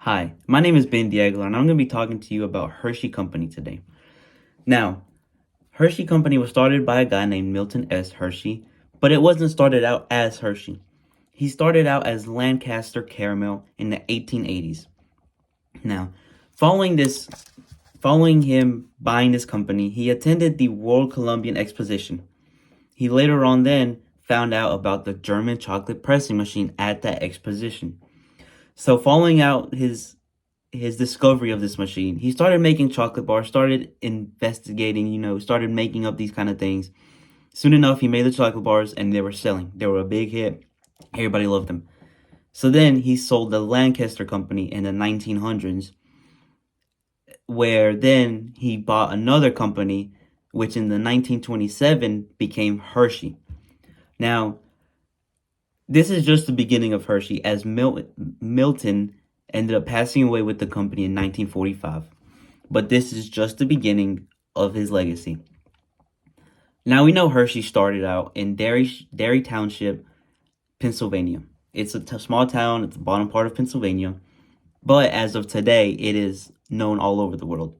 Hi, my name is Ben Diagler, and I'm going to be talking to you about Hershey Company today. Now, Hershey Company was started by a guy named Milton S. Hershey, but it wasn't started out as Hershey. He started out as Lancaster Caramel in the 1880s. Now, following this, following him buying this company, he attended the World Columbian Exposition. He later on then found out about the German chocolate pressing machine at that exposition. So following out his discovery of this machine, he started making chocolate bars, started investigating, started making up these kind of things. Soon enough, he made the chocolate bars and they were selling. They were a big hit. Everybody loved them. So then he sold the Lancaster Company in the 1900s, where then he bought another company, which in the 1927 became Hershey. Now, this is just the beginning of Hershey, as Milton ended up passing away with the company in 1945. But this is just the beginning of his legacy. Now we know Hershey started out in Derry Township, Pennsylvania. It's a small town at the bottom part of Pennsylvania, but as of today, it is known all over the world,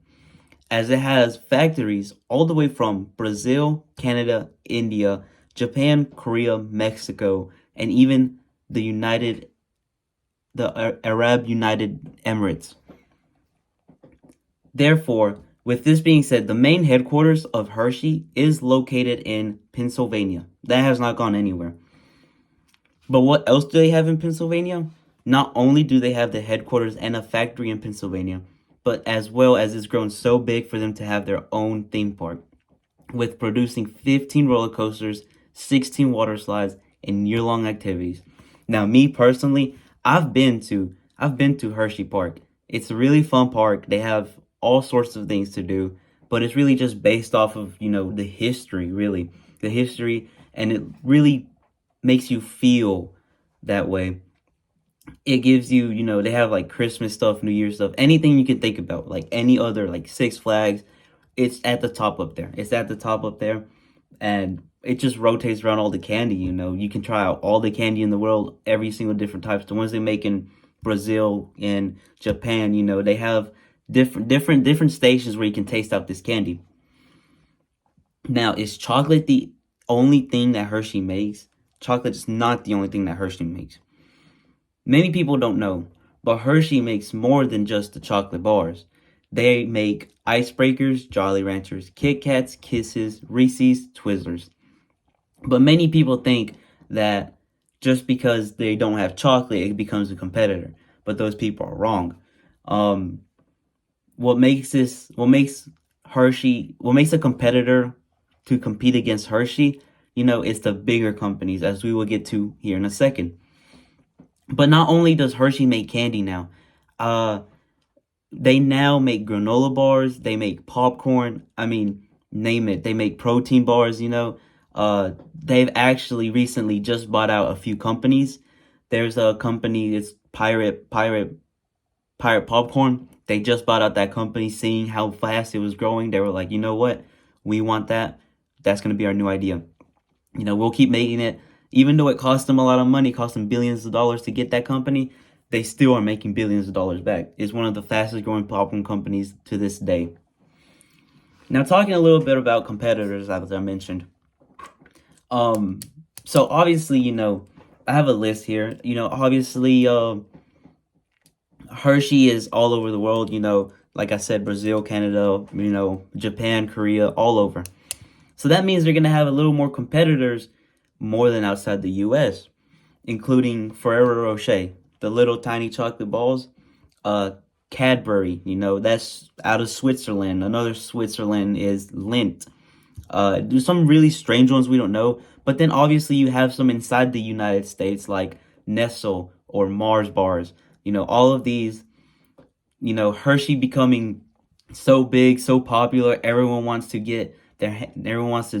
as it has factories all the way from Brazil, Canada, India, Japan, Korea, Mexico, and even the Arab United Emirates. Therefore, with this being said, the main headquarters of Hershey is located in Pennsylvania. That has not gone anywhere. But what else do they have in Pennsylvania? Not only do they have the headquarters and a factory in Pennsylvania, but as well as it's grown so big for them to have their own theme park, with producing 15 roller coasters, 16 water slides, and year-long activities. Now, me personally, I've been to Hershey Park. It's a really fun park. They have all sorts of things to do, but it's really just based off of, the history, really. The history, and it really makes you feel that way. It gives you, they have like Christmas stuff, New Year's stuff, anything you can think about, like any other, like Six Flags. It's at the top up there. It's at the top up there, and it just rotates around all the candy. You can try out all the candy in the world, every single different types. The ones they make in Brazil and Japan, they have different stations where you can taste out this candy. Now, is chocolate the only thing that Hershey makes? Chocolate is not the only thing that Hershey makes. Many people don't know, but Hershey makes more than just the chocolate bars. They make icebreakers, Jolly Ranchers, Kit Kats, Kisses, Reese's, Twizzlers. But many people think that just because they don't have chocolate, it becomes a competitor. But those people are wrong. What makes a competitor to compete against Hershey, it's the bigger companies, as we will get to here in a second. But not only does Hershey make candy now, they now make granola bars, they make popcorn, name it. They make protein bars, they've actually recently just bought out a few companies. There's a company, it's Pirate Popcorn. They just bought out that company, seeing how fast it was growing. They were like, you know what? We want that. That's going to be our new idea. We'll keep making it. Even though it cost them a lot of money, cost them billions of dollars to get that company, they still are making billions of dollars back. It's one of the fastest growing popcorn companies to this day. Now, talking a little bit about competitors, as I mentioned. So obviously, I have a list here. Obviously, Hershey is all over the world, like I said, Brazil, Canada, Japan, Korea, all over. So that means they're going to have a little more competitors more than outside the U.S., including Ferrero Rocher, the little tiny chocolate balls, Cadbury, that's out of Switzerland. Another Switzerland is Lindt. There's some really strange ones we don't know, but then obviously you have some inside the United States like Nestle or Mars bars. All of these, Hershey becoming so big, so popular, everyone wants to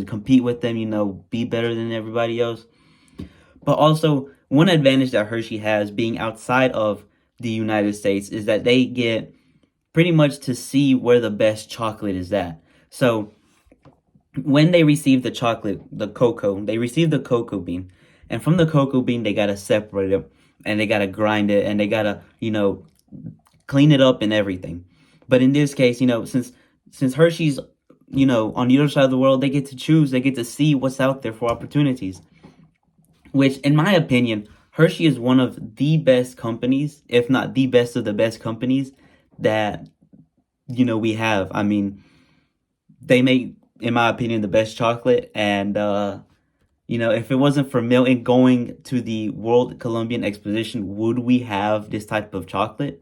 compete with them, be better than everybody else. But also, one advantage that Hershey has being outside of the United States is that they get pretty much to see where the best chocolate is at. So when they receive the chocolate, they receive the cocoa bean. And from the cocoa bean, they got to separate it and they got to grind it and they got to, clean it up and everything. But in this case, since Hershey's, on the other side of the world, they get to choose, they get to see what's out there for opportunities. Which, in my opinion, Hershey is one of the best companies, if not the best of the best companies that, we have. I mean, they make, in my opinion, the best chocolate. And, if it wasn't for Milton going to the World Columbian Exposition, would we have this type of chocolate?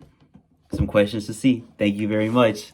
Some questions to see. Thank you very much.